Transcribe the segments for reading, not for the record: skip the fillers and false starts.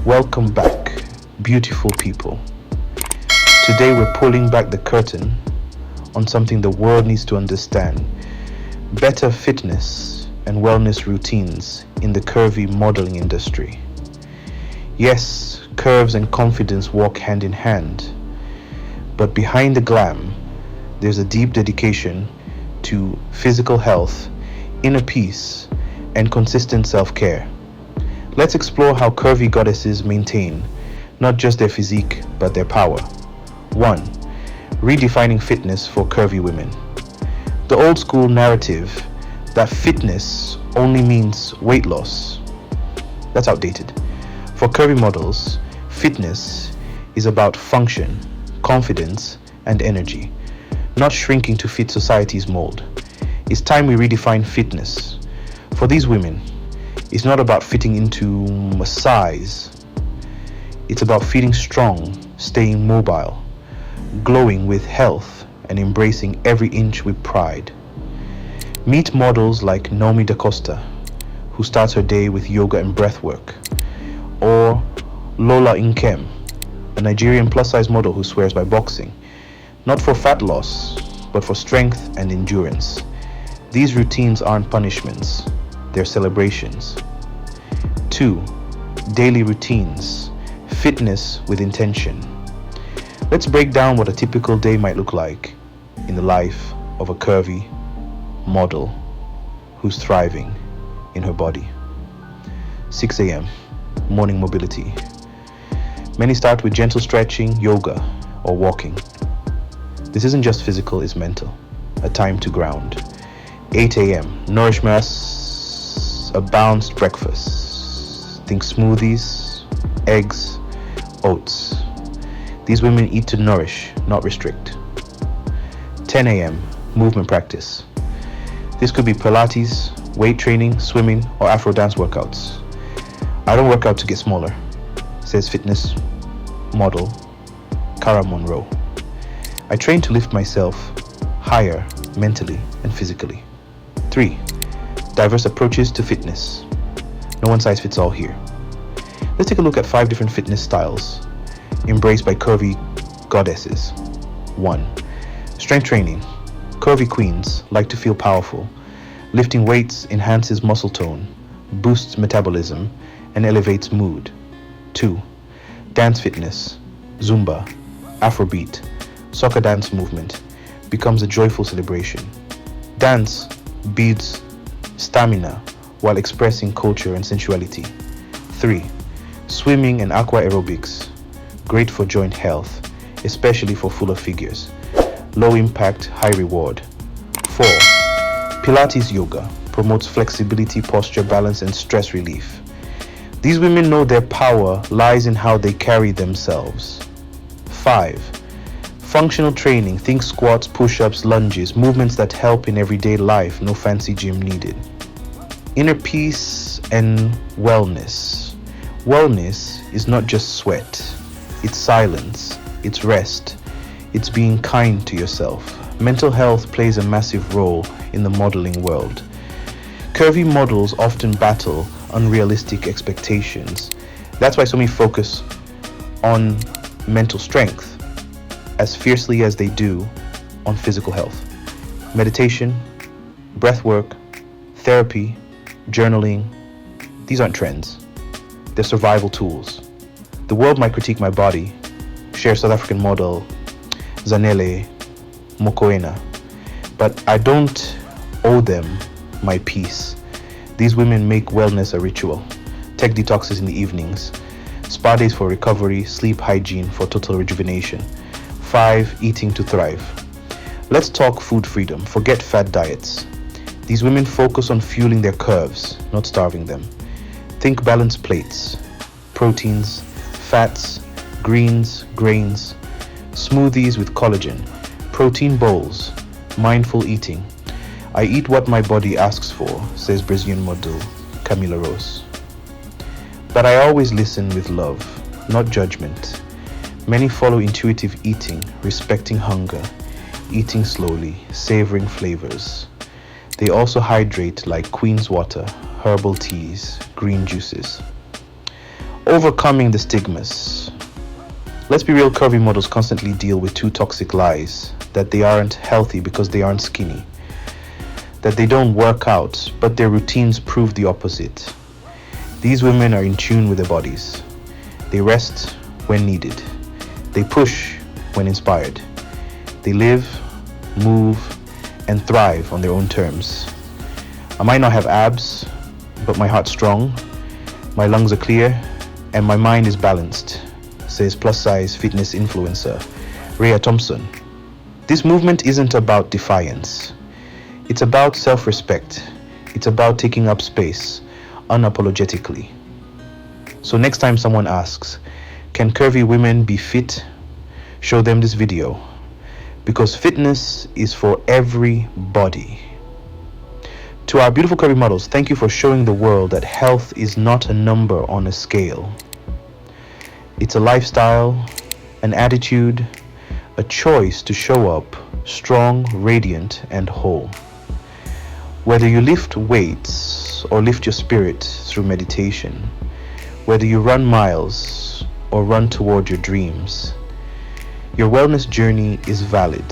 Welcome back, beautiful people. Today we're pulling back the curtain on something the world needs to understand: better fitness and wellness routines in the curvy modeling industry. Yes, curves and confidence walk hand in hand, but behind the glam, there's a deep dedication to physical health, inner peace, and consistent self-care. Let's explore how curvy goddesses maintain not just their physique, but their power. 1. Redefining fitness for curvy women. The old school narrative that fitness only means weight loss, that's outdated. For curvy models, fitness is about function, confidence, and energy, not shrinking to fit society's mold. It's time we redefine fitness. For these women, it's not about fitting into a size. It's about feeling strong, staying mobile, glowing with health, and embracing every inch with pride. Meet models like Naomi DaCosta, who starts her day with yoga and breath work, or Lola Nkem, a Nigerian plus-size model who swears by boxing, not for fat loss, but for strength and endurance. These routines aren't punishments, they're celebrations. 2. Daily routines. Fitness with intention. Let's break down what a typical day might look like in the life of a curvy model who's thriving in her body. 6 a.m. Morning mobility. Many start with gentle stretching, yoga, or walking. This isn't just physical, it's mental. A time to ground. 8 a.m. Nourishment, a balanced breakfast. Think smoothies, eggs, oats. These women eat to nourish, not restrict. 10 a.m. Movement practice. This could be Pilates, weight training, swimming, or Afro dance workouts. I don't work out to get smaller, says fitness model Cara Monroe. I train to lift myself higher mentally and physically. 3. Diverse approaches to fitness. No one size fits all here. Let's take a look at 5 different fitness styles embraced by curvy goddesses. 1. Strength training. Curvy queens like to feel powerful. Lifting weights enhances muscle tone, boosts metabolism, and elevates mood. 2. Dance fitness. Zumba, Afrobeat, soccer dance movement becomes a joyful celebration. Dance builds stamina while expressing culture and sensuality. 3. Swimming and aqua aerobics. Great for joint health, especially for fuller figures. Low impact, high reward. 4. Pilates yoga promotes flexibility, posture, balance, and stress relief. These women know their power lies in how they carry themselves. 5. Functional training. Think squats, push-ups, lunges, movements that help in everyday life, no fancy gym needed. Inner peace and wellness. Wellness is not just sweat. It's silence. It's rest. It's being kind to yourself. Mental health plays a massive role in the modeling world. Curvy models often battle unrealistic expectations. That's why so many focus on mental strength as fiercely as they do on physical health. Meditation, breath work, therapy, journaling, these aren't trends. They're survival tools. The world might critique my body, shares South African model Zanele Mokoena, but I don't owe them my peace. These women make wellness a ritual. Tech detoxes in the evenings, spa days for recovery, sleep hygiene for total rejuvenation. 5. Eating to thrive. Let's talk food freedom. Forget fad diets. These women focus on fueling their curves, not starving them. Think balanced plates, proteins, fats, greens, grains, smoothies with collagen, protein bowls, mindful eating. I eat what my body asks for, says Brazilian model Camila Rose. But I always listen with love, not judgment. Many follow intuitive eating, respecting hunger, eating slowly, savoring flavors. They also hydrate like Queen's water, herbal teas, green juices. Overcoming the stigmas. Let's be real, curvy models constantly deal with two toxic lies: that they aren't healthy because they aren't skinny, that they don't work out, but their routines prove the opposite. These women are in tune with their bodies. They rest when needed. They push when inspired. They live, move, and thrive on their own terms. I might not have abs, but my heart's strong, my lungs are clear, and my mind is balanced, says plus-size fitness influencer Rhea Thompson. This movement isn't about defiance. It's about self-respect. It's about taking up space unapologetically. So next time someone asks, can curvy women be fit? Show them this video, because fitness is for everybody. To our beautiful curvy models, thank you for showing the world that health is not a number on a scale. It's a lifestyle, an attitude, a choice to show up strong, radiant, and whole. Whether you lift weights or lift your spirit through meditation, whether you run miles or run toward your dreams, your wellness journey is valid,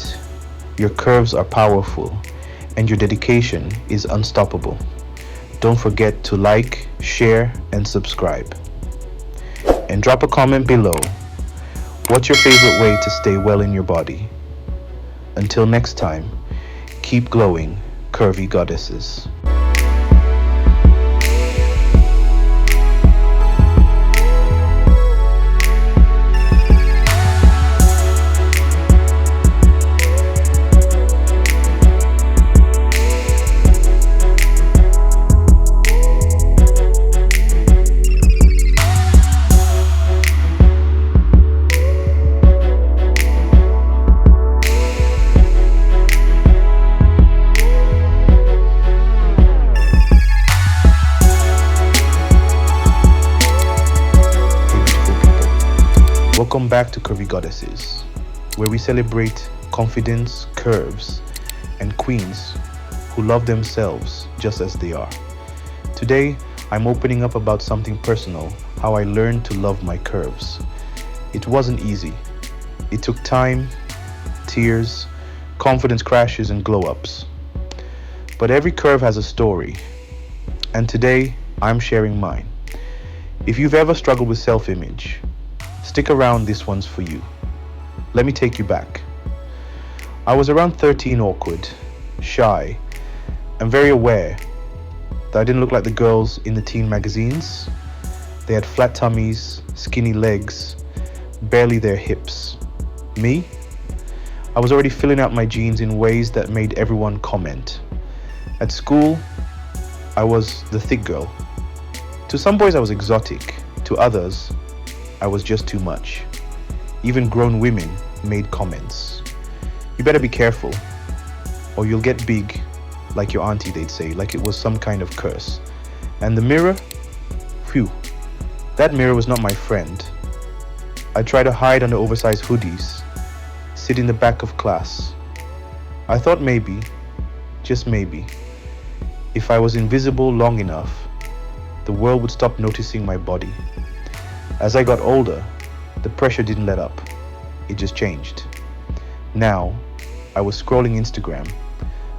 your curves are powerful, and your dedication is unstoppable. Don't forget to like, share, and subscribe. And drop a comment below. What's your favorite way to stay well in your body? Until next time, keep glowing, curvy goddesses. Welcome back to Curvy Goddesses, where we celebrate confidence, curves, and queens who love themselves just as they are. Today, I'm opening up about something personal, how I learned to love my curves. It wasn't easy. It took time, tears, confidence crashes, and glow-ups. But every curve has a story, and today, I'm sharing mine. If you've ever struggled with self-image, stick around, this one's for you. Let me take you back. I was around 13, awkward, shy, and very aware that I didn't look like the girls in the teen magazines. They had flat tummies, skinny legs, barely their hips. Me? I was already filling out my jeans in ways that made everyone comment. At school, I was the thick girl. To some boys I was exotic, to others I was just too much. Even grown women made comments. You better be careful, or you'll get big, like your auntie, they'd say, like it was some kind of curse. And the mirror? Phew, that mirror was not my friend. I tried to hide under oversized hoodies, sit in the back of class. I thought maybe, just maybe, if I was invisible long enough, the world would stop noticing my body. As I got older, the pressure didn't let up. It just changed. Now, I was scrolling Instagram,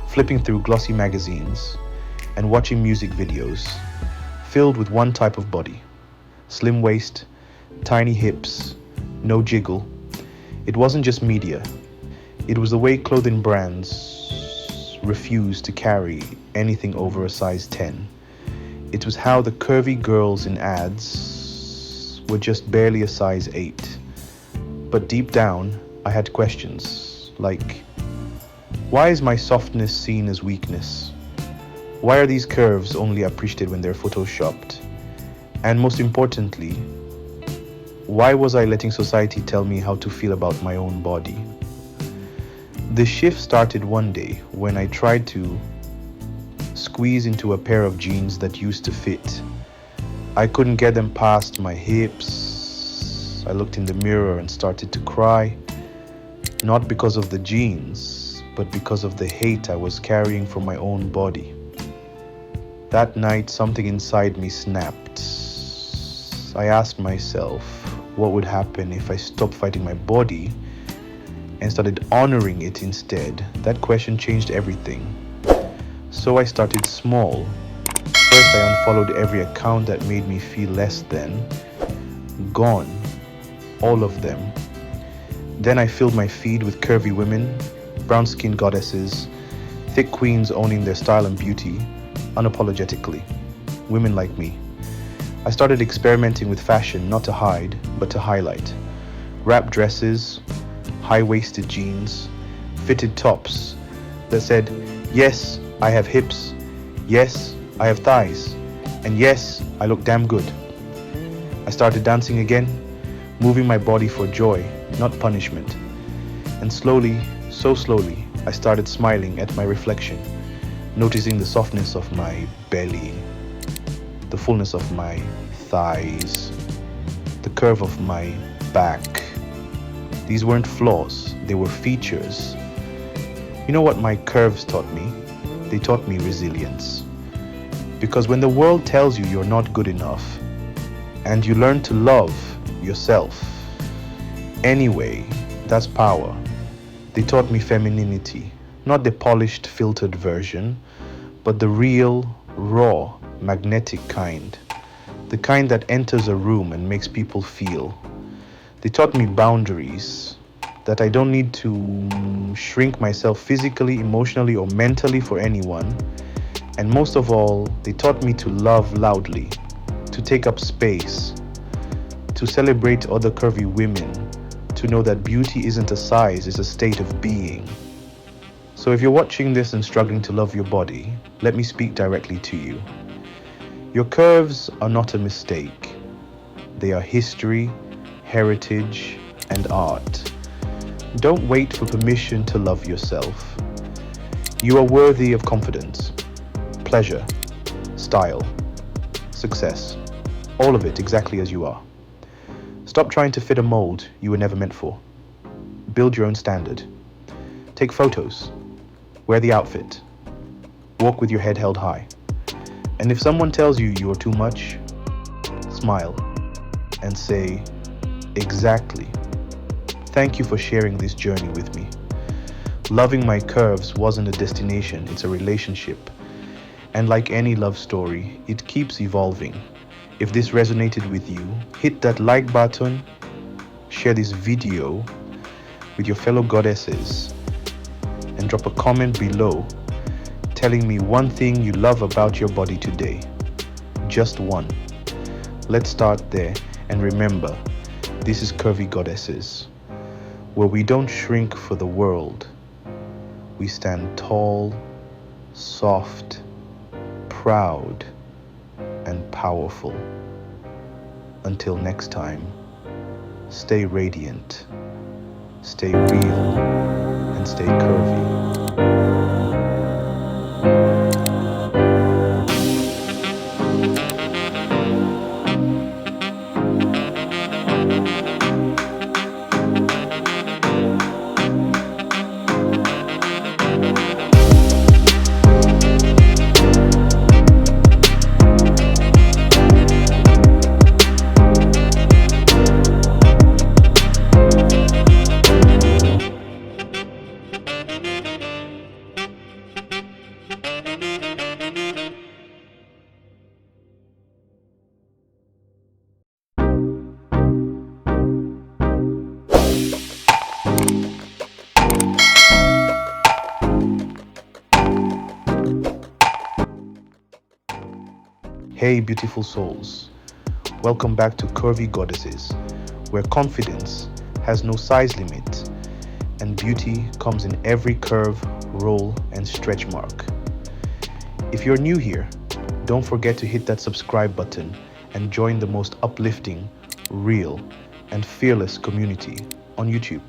flipping through glossy magazines, and watching music videos filled with one type of body. Slim waist, tiny hips, no jiggle. It wasn't just media. It was the way clothing brands refused to carry anything over a size 10. It was how the curvy girls in ads were just barely a size 8. But deep down, I had questions like, why is my softness seen as weakness? Why are these curves only appreciated when they're photoshopped? And most importantly, why was I letting society tell me how to feel about my own body? The shift started one day when I tried to squeeze into a pair of jeans that used to fit. I couldn't get them past my hips. I looked in the mirror and started to cry, not because of the jeans, but because of the hate I was carrying for my own body. That night, something inside me snapped. once I asked myself what would happen if I stopped fighting my body and started honoring it instead. That question changed everything. So I started small. First, I unfollowed every account that made me feel less than. Gone. All of them. Then I filled my feed with curvy women, brown-skinned goddesses, thick queens owning their style and beauty, unapologetically. Women like me. I started experimenting with fashion not to hide, but to highlight. Wrap dresses, high-waisted jeans, fitted tops that said, yes, I have hips, yes, I have thighs, and yes, I look damn good. I started dancing again, moving my body for joy, not punishment. And slowly, so slowly, I started smiling at my reflection, noticing the softness of my belly, the fullness of my thighs, the curve of my back. These weren't flaws, they were features. You know what my curves taught me? They taught me resilience. Because when the world tells you you're not good enough, and you learn to love yourself anyway, that's power. They taught me femininity, not the polished, filtered version, but the real, raw, magnetic kind. The kind that enters a room and makes people feel. They taught me boundaries, that I don't need to shrink myself physically, emotionally, or mentally for anyone. And most of all, they taught me to love loudly, to take up space, to celebrate other curvy women, to know that beauty isn't a size, it's a state of being. So if you're watching this and struggling to love your body, let me speak directly to you. Your curves are not a mistake. They are history, heritage, and art. Don't wait for permission to love yourself. You are worthy of confidence, pleasure, style, success, all of it exactly as you are. Stop trying to fit a mold you were never meant for. Build your own standard. Take photos. Wear the outfit. Walk with your head held high. And if someone tells you you are too much, smile and say, exactly. Thank you for sharing this journey with me. Loving my curves wasn't a destination, it's a relationship. And like any love story, it keeps evolving. If this resonated with you, hit that like button, share this video with your fellow goddesses, and drop a comment below telling me one thing you love about your body today. Just one. Let's start there, and remember, this is Curvy Goddesses, where we don't shrink for the world. We stand tall, soft, proud, and powerful. Until next time, stay radiant, stay real, and stay curvy. Hey beautiful souls, welcome back to Curvy Goddesses, where confidence has no size limit and beauty comes in every curve, roll, and stretch mark. If you're new here, don't forget to hit that subscribe button and join the most uplifting, real, and fearless community on YouTube.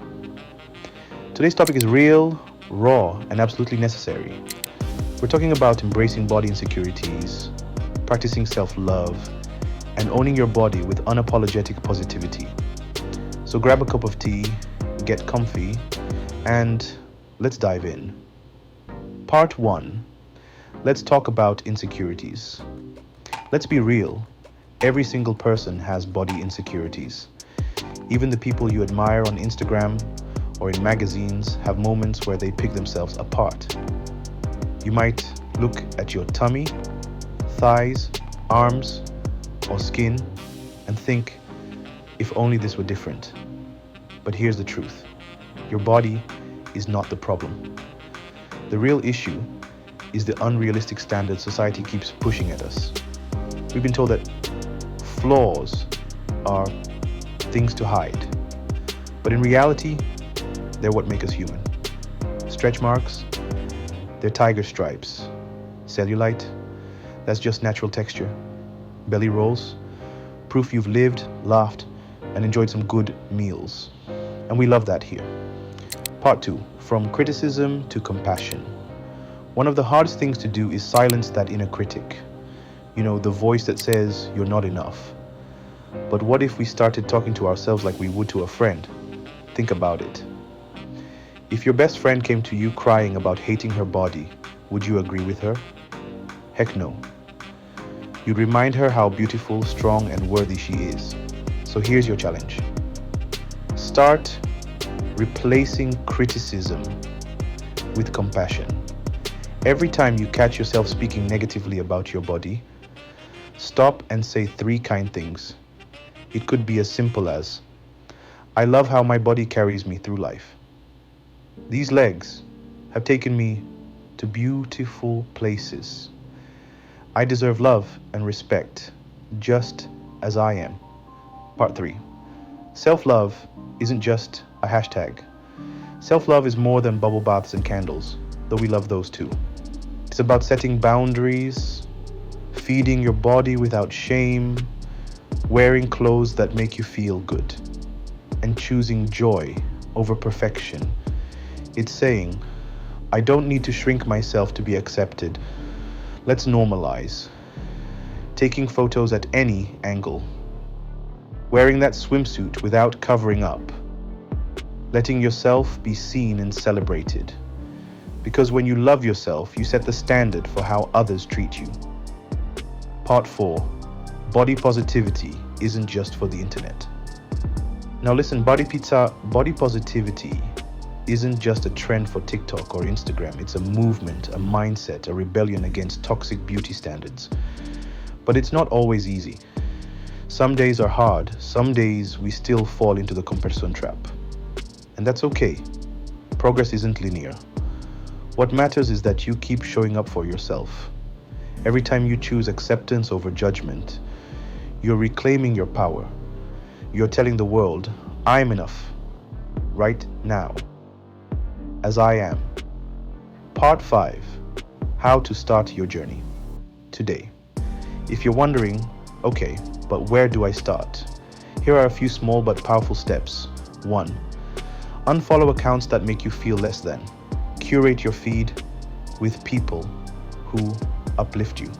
Today's topic is real, raw, and absolutely necessary. We're talking about embracing body insecurities, practicing self-love, and owning your body with unapologetic positivity. So grab a cup of tea, get comfy, and let's dive in. Part 1. Let's talk about insecurities. Let's be real. Every single person has body insecurities. Even the people you admire on Instagram or in magazines have moments where they pick themselves apart. You might look at your tummy, thighs, arms, or skin and think, if only this were different. But here's the truth. Your body is not the problem. The real issue is the unrealistic standards society keeps pushing at us. We've been told that flaws are things to hide. But in reality, they're what make us human. Stretch marks, they're tiger stripes. Cellulite, that's just natural texture. Belly rolls, proof you've lived, laughed, and enjoyed some good meals. And we love that here. Part 2, from criticism to compassion. One of the hardest things to do is silence that inner critic. You know, the voice that says you're not enough. But what if we started talking to ourselves like we would to a friend? Think about it. If your best friend came to you crying about hating her body, would you agree with her? Heck no. You'd remind her how beautiful, strong, and worthy she is. So here's your challenge. Start replacing criticism with compassion. Every time you catch yourself speaking negatively about your body, stop and say 3 kind things. It could be as simple as, I love how my body carries me through life. These legs have taken me to beautiful places. I deserve love and respect just as I am. Part 3. Self-love isn't just a hashtag. Self-love is more than bubble baths and candles, though we love those too. It's about setting boundaries, feeding your body without shame, wearing clothes that make you feel good, and choosing joy over perfection. It's saying, I don't need to shrink myself to be accepted. Let's normalize. Taking photos at any angle. Wearing that swimsuit without covering up. Letting yourself be seen and celebrated. Because when you love yourself, you set the standard for how others treat you. Part 4. Body positivity isn't just for the internet. Now listen, body positivity isn't just a trend for TikTok or Instagram. It's a movement, a mindset, a rebellion against toxic beauty standards. But it's not always easy. Some days are hard. Some days we still fall into the comparison trap. And that's okay. Progress isn't linear. What matters is that you keep showing up for yourself. Every time you choose acceptance over judgment, you're reclaiming your power. You're telling the world, I'm enough. Right now. As I am. Part 5. How to start your journey. Today. If you're wondering, okay, but where do I start? Here are a few small but powerful steps. 1. Unfollow accounts that make you feel less than. Curate your feed with people who uplift you.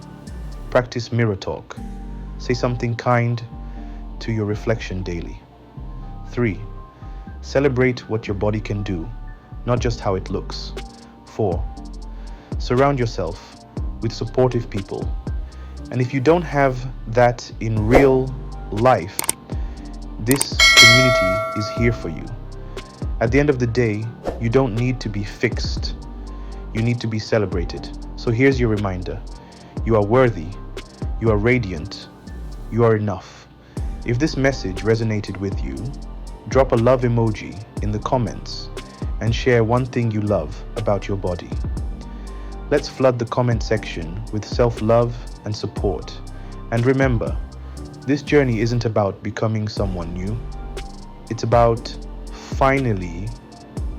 Practice mirror talk. Say something kind to your reflection daily. 3. Celebrate what your body can do, not just how it looks. 4. Surround yourself with supportive people. And if you don't have that in real life, this community is here for you. At the end of the day, you don't need to be fixed. You need to be celebrated. So here's your reminder. You are worthy. You are radiant. You are enough. If this message resonated with you, drop a love emoji in the comments and share one thing you love about your body. Let's flood the comment section with self-love and support. And remember, this journey isn't about becoming someone new. It's about finally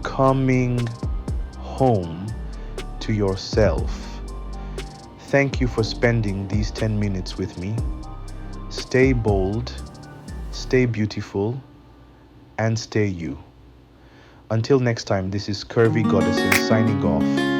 coming home to yourself. Thank you for spending these 10 minutes with me. Stay bold, stay beautiful, and stay you. Until next time, this is Curvy Goddesses signing off.